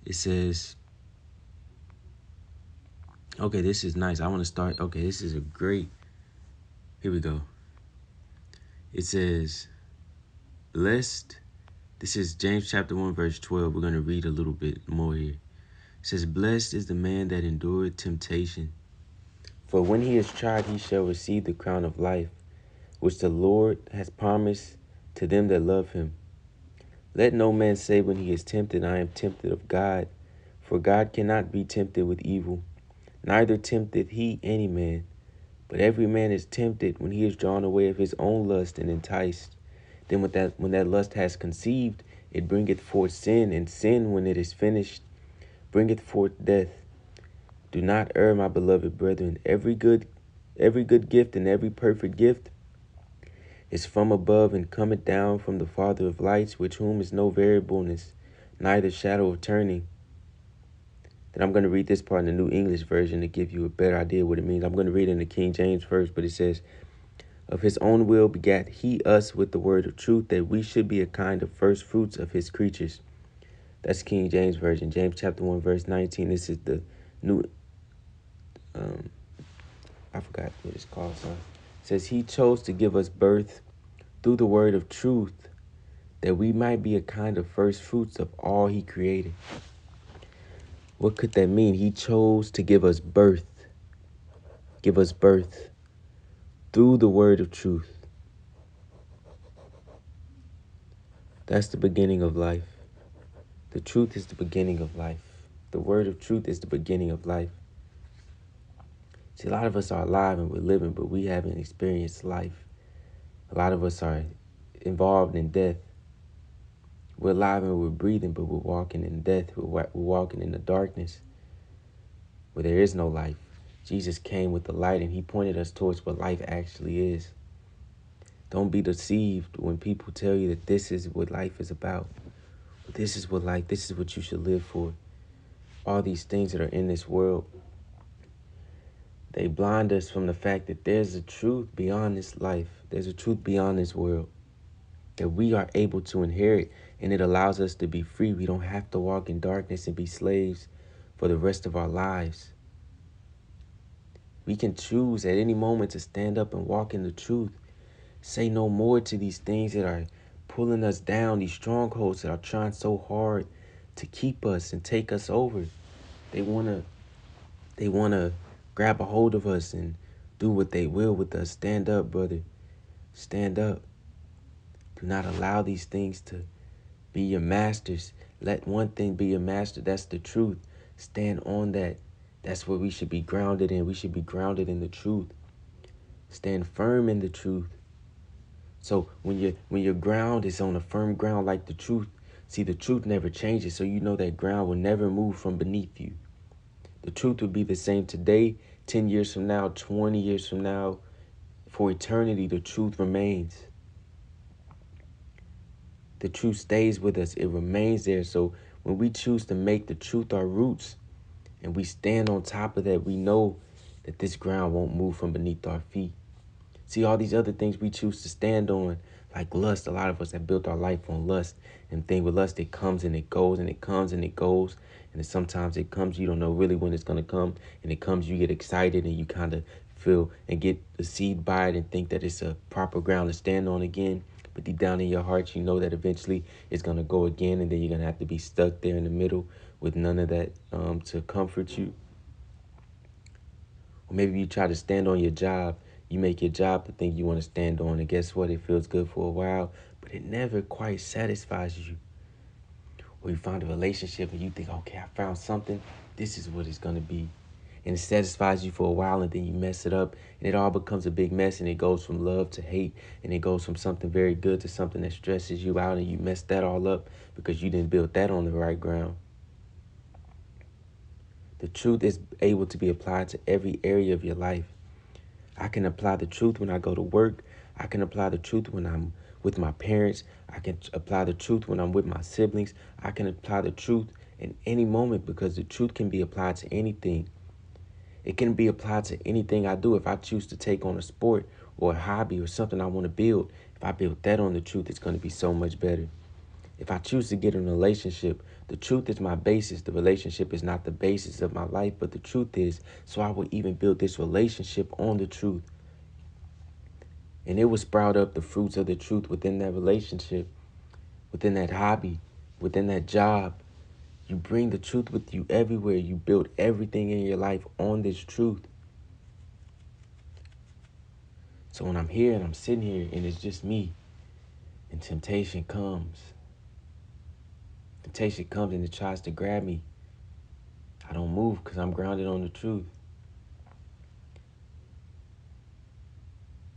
It says, okay, this is nice. I want to start. Okay, this is a great. Here we go. It says, blessed. This is James chapter 1, verse 12. We're going to read a little bit more here. It says, blessed is the man that endured temptation. For when he is tried, he shall receive the crown of life, which the Lord has promised to them that love him. Let no man say when he is tempted, I am tempted of God. For God cannot be tempted with evil, neither tempteth he any man. But every man is tempted when he is drawn away of his own lust and enticed. Then when that lust has conceived, it bringeth forth sin, and sin, when it is finished, bringeth forth death. Do not err, my beloved brethren. Every good gift and every perfect gift is from above and cometh down from the Father of lights, with whom is no variableness, neither shadow of turning. Then I'm going to read this part in the New English Version to give you a better idea what it means. I'm going to read it in the King James first, but it says, of his own will begat he us with the word of truth, that we should be a kind of first fruits of his creatures. That's King James Version. James chapter 1, verse 19. This is the new, I forgot what it's called. So it says, he chose to give us birth through the word of truth, that we might be a kind of first fruits of all he created. What could that mean? He chose to give us birth through the word of truth. That's the beginning of life. The truth is the beginning of life. The word of truth is the beginning of life. See, a lot of us are alive and we're living, but we haven't experienced life. A lot of us are involved in death. We're alive and we're breathing, but we're walking in death. We're walking in the darkness where there is no life. Jesus came with the light and he pointed us towards what life actually is. Don't be deceived when people tell you that this is what life is about. This is what you should live for. All these things that are in this world, they blind us from the fact that there's a truth beyond this life. There's a truth beyond this world that we are able to inherit, and it allows us to be free. We don't have to walk in darkness and be slaves for the rest of our lives. We can choose at any moment to stand up and walk in the truth. Say no more to these things that are pulling us down, these strongholds that are trying so hard to keep us and take us over. They want to grab a hold of us and do what they will with us. Stand up, brother. Stand up. Do not allow these things to be your masters. Let one thing be your master. That's the truth. Stand on that. That's what we should be grounded in. We should be grounded in the truth. Stand firm in the truth. So when your ground is on a firm ground like the truth, see, the truth never changes. So you know that ground will never move from beneath you. The truth will be the same today, 10 years from now, 20 years from now. For eternity, the truth remains. The truth stays with us. It remains there. So when we choose to make the truth our roots and we stand on top of that, we know that this ground won't move from beneath our feet. See, all these other things we choose to stand on, like lust. A lot of us have built our life on lust. And the thing with lust, it comes and it goes and it comes and it goes. And then sometimes it comes, you don't know really when it's going to come. And it comes, you get excited and you kind of feel and get the seed by it and think that it's a proper ground to stand on again. But deep down in your heart, you know that eventually it's going to go again. And then you're going to have to be stuck there in the middle with none of that to comfort you. Or maybe you try to stand on your job. You make your job the thing you want to stand on. And guess what? It feels good for a while, but it never quite satisfies you. Or you find a relationship and you think, okay, I found something. This is what it's going to be. And it satisfies you for a while, and then you mess it up. And it all becomes a big mess, and it goes from love to hate. And it goes from something very good to something that stresses you out, and you mess that all up because you didn't build that on the right ground. The truth is able to be applied to every area of your life. I can apply the truth when I go to work. I can apply the truth when I'm with my parents. I can apply the truth when I'm with my siblings. I can apply the truth in any moment because the truth can be applied to anything. It can be applied to anything I do. If I choose to take on a sport or a hobby or something I want to build, if I build that on the truth, it's going to be so much better. If I choose to get in a relationship, the truth is my basis. The relationship is not the basis of my life, but the truth is. So I will even build this relationship on the truth. And it will sprout up the fruits of the truth within that relationship, within that hobby, within that job. You bring the truth with you everywhere. You build everything in your life on this truth. So when I'm here and I'm sitting here and it's just me, and temptation comes and it tries to grab me, I don't move because I'm grounded on the truth.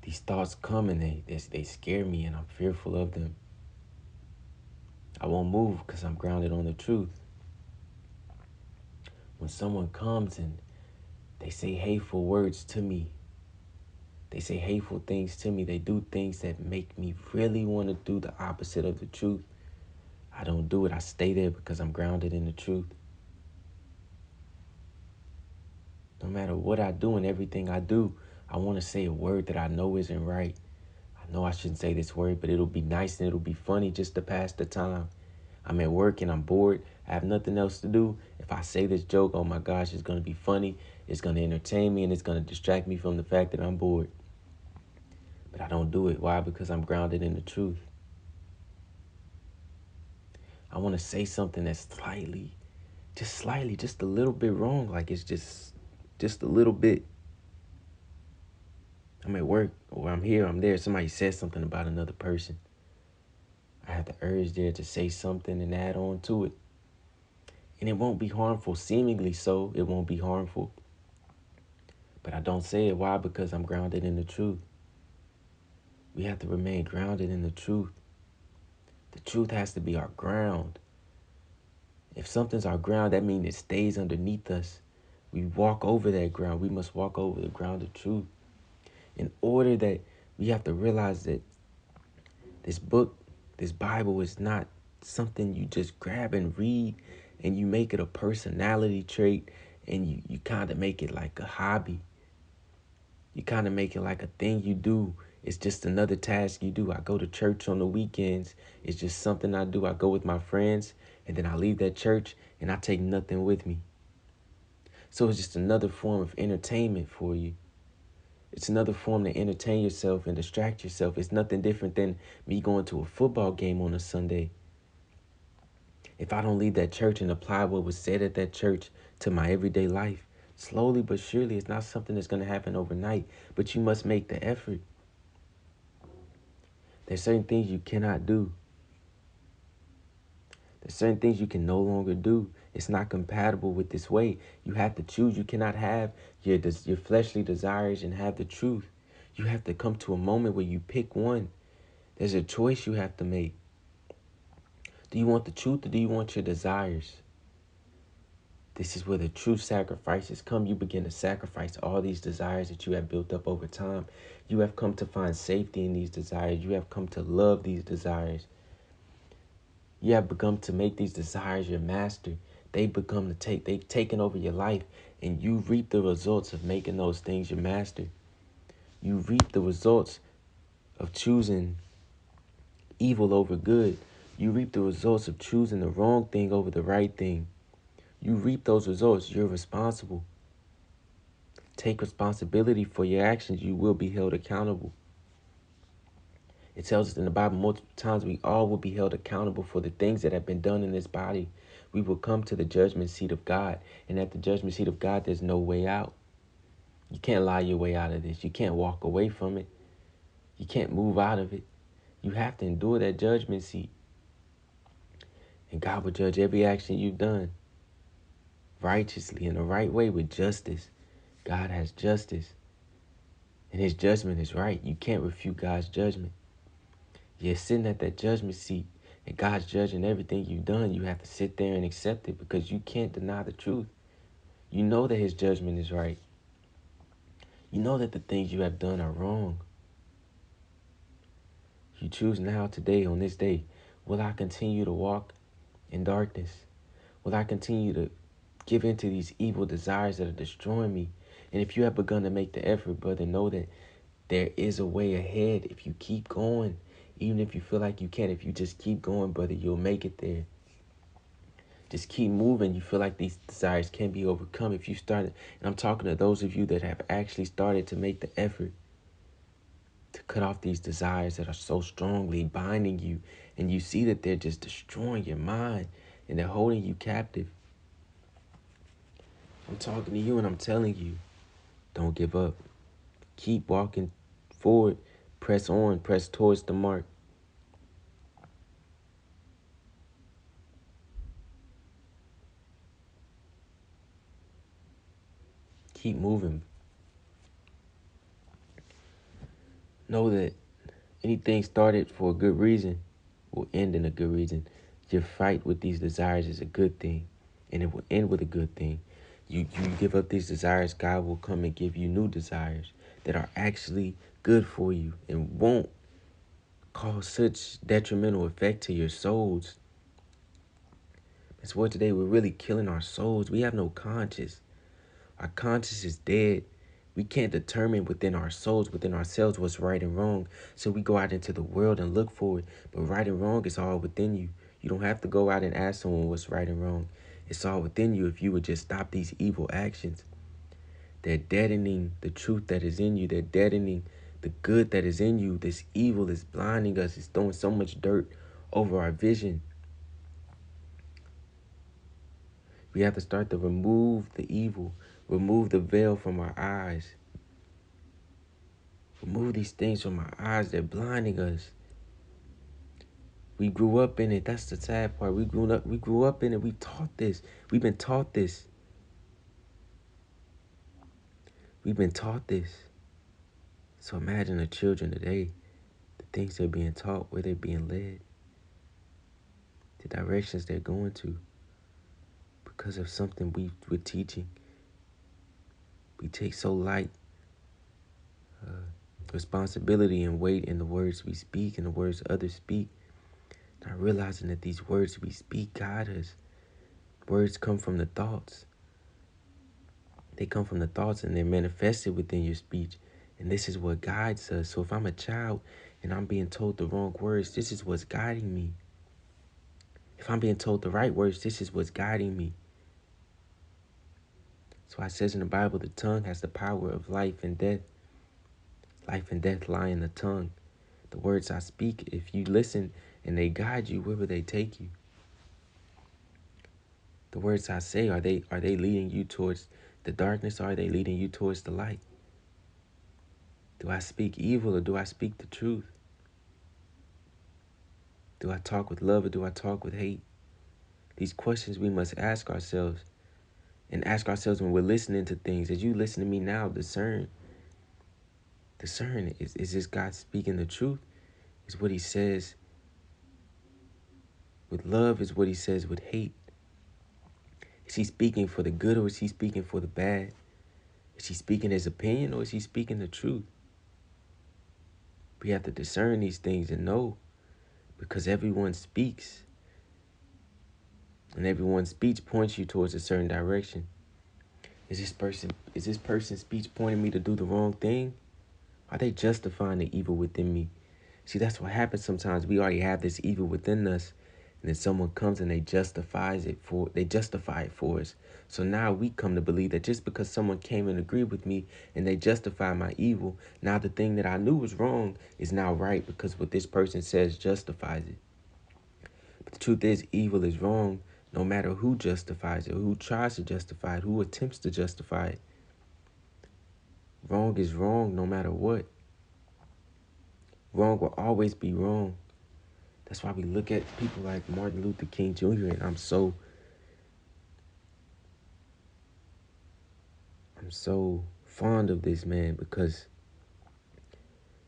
These thoughts come and they scare me and I'm fearful of them. I won't move because I'm grounded on the truth. When someone comes and they say hateful words to me, they say hateful things to me, they do things that make me really want to do the opposite of the truth, I don't do it. I stay there because I'm grounded in the truth. No matter what I do and everything I do, I want to say a word that I know isn't right. I know I shouldn't say this word, but it'll be nice and it'll be funny just to pass the time. I'm at work and I'm bored. I have nothing else to do. If I say this joke, oh my gosh, it's going to be funny. It's going to entertain me and it's going to distract me from the fact that I'm bored. But I don't do it. Why? Because I'm grounded in the truth. I want to say something that's slightly, just a little bit wrong. Like it's just a little bit. I'm at work or I'm here, I'm there. Somebody says something about another person. I have the urge there to say something and add on to it. And it won't be harmful, seemingly so. It won't be harmful. But I don't say it. Why? Because I'm grounded in the truth. We have to remain grounded in the truth. The truth has to be our ground. If something's our ground, that means it stays underneath us. We walk over that ground. We must walk over the ground of truth. In order that we have to realize that this book, this Bible is not something you just grab and read and you make it a personality trait and you kind of make it like a hobby. You kind of make it like a thing you do. It's just another task you do. I go to church on the weekends. It's just something I do. I go with my friends and then I leave that church and I take nothing with me. So it's just another form of entertainment for you. It's another form to entertain yourself and distract yourself. It's nothing different than me going to a football game on a Sunday. If I don't leave that church and apply what was said at that church to my everyday life, slowly but surely, it's not something that's going to happen overnight, but you must make the effort. There's certain things you cannot do. There's certain things you can no longer do. It's not compatible with this way. You have to choose. You cannot have your fleshly desires and have the truth. You have to come to a moment where you pick one. There's a choice you have to make. Do you want the truth or do you want your desires? This is where the true sacrifices come. You begin to sacrifice all these desires that you have built up over time. You have come to find safety in these desires. You have come to love these desires. You have begun to make these desires your master. They've taken over your life, and you reap the results of making those things your master. You reap the results of choosing evil over good. You reap the results of choosing the wrong thing over the right thing. You reap those results. You're responsible. Take responsibility for your actions. You will be held accountable. It tells us in the Bible multiple times we all will be held accountable for the things that have been done in this body. We will come to the judgment seat of God. And at the judgment seat of God, there's no way out. You can't lie your way out of this. You can't walk away from it. You can't move out of it. You have to endure that judgment seat. And God will judge every action you've done righteously in the right way with justice. God has justice. And his judgment is right. You can't refute God's judgment. You're sitting at that judgment seat and God's judging everything you've done. You have to sit there and accept it because you can't deny the truth. You know that his judgment is right. You know that the things you have done are wrong. You choose now, today, on this day, will I continue to walk in darkness? Will I continue to give in to these evil desires that are destroying me? And if you have begun to make the effort, brother, know that there is a way ahead if you keep going. Even if you feel like you can't, if you just keep going, brother, you'll make it there. Just keep moving. You feel like these desires can be overcome if you started. And I'm talking to those of you that have actually started to make the effort to cut off these desires that are so strongly binding you. And you see that they're just destroying your mind and they're holding you captive. I'm talking to you and I'm telling you, don't give up. Keep walking forward. Press on. Press towards the mark. Keep moving. Know that anything started for a good reason will end in a good reason. Your fight with these desires is a good thing, and it will end with a good thing. You give up these desires, God will come and give you new desires that are actually good for you and won't cause such detrimental effect to your souls. That's what today we're really killing our souls. We have no conscience. Our conscience is dead. We can't determine within our souls, within ourselves, what's right and wrong. So we go out into the world and look for it. But right and wrong is all within you. You don't have to go out and ask someone what's right and wrong. It's all within you if you would just stop these evil actions. They're deadening the truth that is in you. They're deadening the good that is in you. This evil is blinding us. It's throwing so much dirt over our vision. We have to start to remove the evil. Remove the veil from our eyes. Remove these things from our eyes. They're blinding us. We grew up in it. That's the sad part. We grew up in it. We taught this. We've been taught this. We've been taught this. So imagine the children today, the things they're being taught, where they're being led, the directions they're going to, because of something we're teaching. We take so light responsibility and weight in the words we speak and the words others speak, not realizing that these words we speak guide us. Words come from the thoughts. They come from the thoughts and they're manifested within your speech. And this is what guides us. So if I'm a child and I'm being told the wrong words, this is what's guiding me. If I'm being told the right words, this is what's guiding me. That's why it says in the Bible, the tongue has the power of life and death. Life and death lie in the tongue. The words I speak, if you listen and they guide you, where will they take you? The words I say, are they leading you towards the darkness, or are they leading you towards the light? Do I speak evil or do I speak the truth? Do I talk with love or do I talk with hate? These questions we must ask ourselves, and ask ourselves when we're listening to things. As you listen to me now, discern. Discern, is this God speaking the truth? Is what he says with love? Is what he says with hate? Is he speaking for the good or is he speaking for the bad? Is he speaking his opinion or is he speaking the truth? We have to discern these things and know, because everyone speaks. And everyone's speech points you towards a certain direction. Is this person's speech pointing me to do the wrong thing? Are they justifying the evil within me? See, that's what happens sometimes. We already have this evil within us, and then someone comes and they justify it for us. So now we come to believe that just because someone came and agreed with me and they justify my evil, now the thing that I knew was wrong is now right because what this person says justifies it. But the truth is, evil is wrong no matter who justifies it, or who tries to justify it, who attempts to justify it. Wrong is wrong no matter what. Wrong will always be wrong. That's why we look at people like Martin Luther King Jr. and I'm so fond of this man, because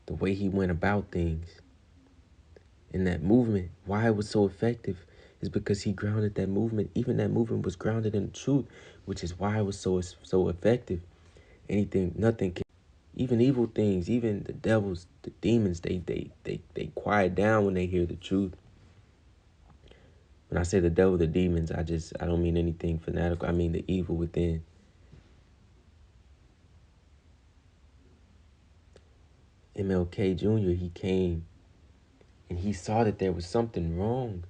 the way he went about things in that movement, why it was so effective, is because he grounded that movement. Even that movement was grounded in the truth, which is why it was so effective. Nothing can, even evil things, even the devils, the demons, they quiet down when they hear the truth. When I say the devil, the demons, I don't mean anything fanatical. I mean the evil within. MLK Jr., he came And he saw that there was something wrong.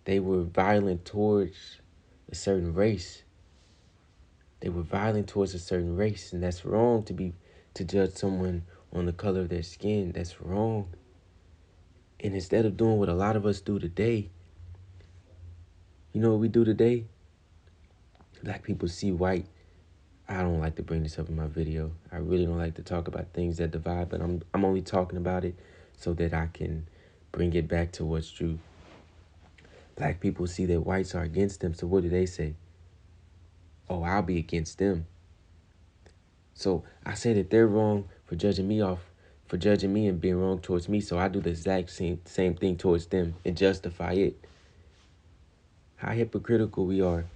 They were violent towards a certain race. They were violent towards a certain race, and that's wrong to judge someone on the color of their skin. That's wrong. And instead of doing what a lot of us do today, you know what we do today? Black people see white. I don't like to bring this up in my video. I really don't like to talk about things that divide, but I'm only talking about it so that I can bring it back to what's true. Black people see that whites are against them, so what do they say? Oh, I'll be against them. So I say that they're wrong for judging me and being wrong towards me, so I do the exact same thing towards them and justify it. How hypocritical we are.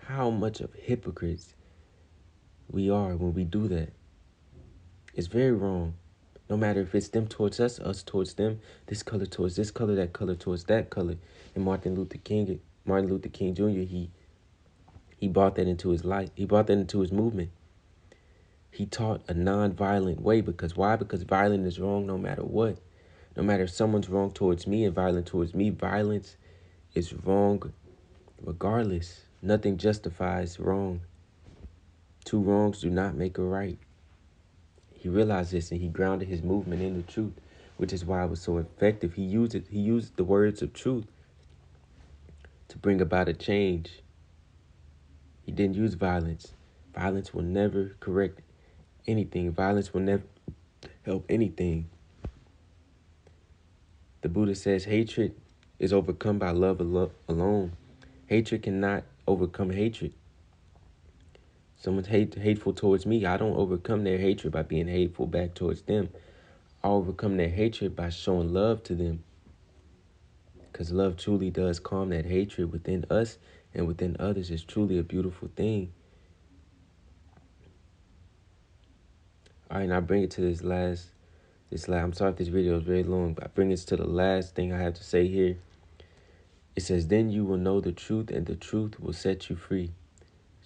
How much of hypocrites we are when we do that. It's very wrong. No matter if it's them towards us towards them, this color towards this color, that color towards that color. And Martin Luther King Jr., he brought that into his life. He brought that into his movement. He taught a non-violent way. Because why? Because violence is wrong no matter what. No matter if someone's wrong towards me and violent towards me, violence is wrong regardless. Nothing justifies wrong. Two wrongs do not make a right. He realized this and he grounded his movement in the truth, which is why it was so effective. He used the words of truth to bring about a change. He didn't use violence. Violence will never correct anything. Violence will never help anything. The Buddha says hatred is overcome by love alone. Hatred cannot overcome hatred. Someone's hateful towards me, I don't overcome their hatred by being hateful back towards them. I overcome their hatred by showing love to them. Because love truly does calm that hatred within us and within others. Is truly a beautiful thing. All right, and I bring it to this last, I'm sorry if this video is very long, but I bring it to the last thing I have to say here. It says, then you will know the truth and the truth will set you free.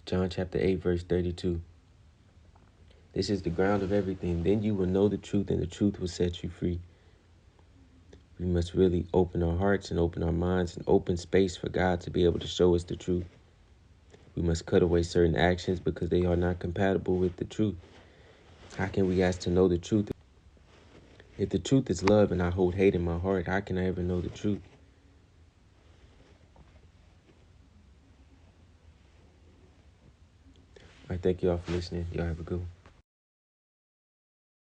John chapter 8, verse 32. This is the ground of everything. Then you will know the truth and the truth will set you free. We must really open our hearts and open our minds and open space for God to be able to show us the truth. We must cut away certain actions because they are not compatible with the truth. How can we ask to know the truth? If the truth is love and I hold hate in my heart, how can I ever know the truth? I thank you all for listening. Y'all have a good one.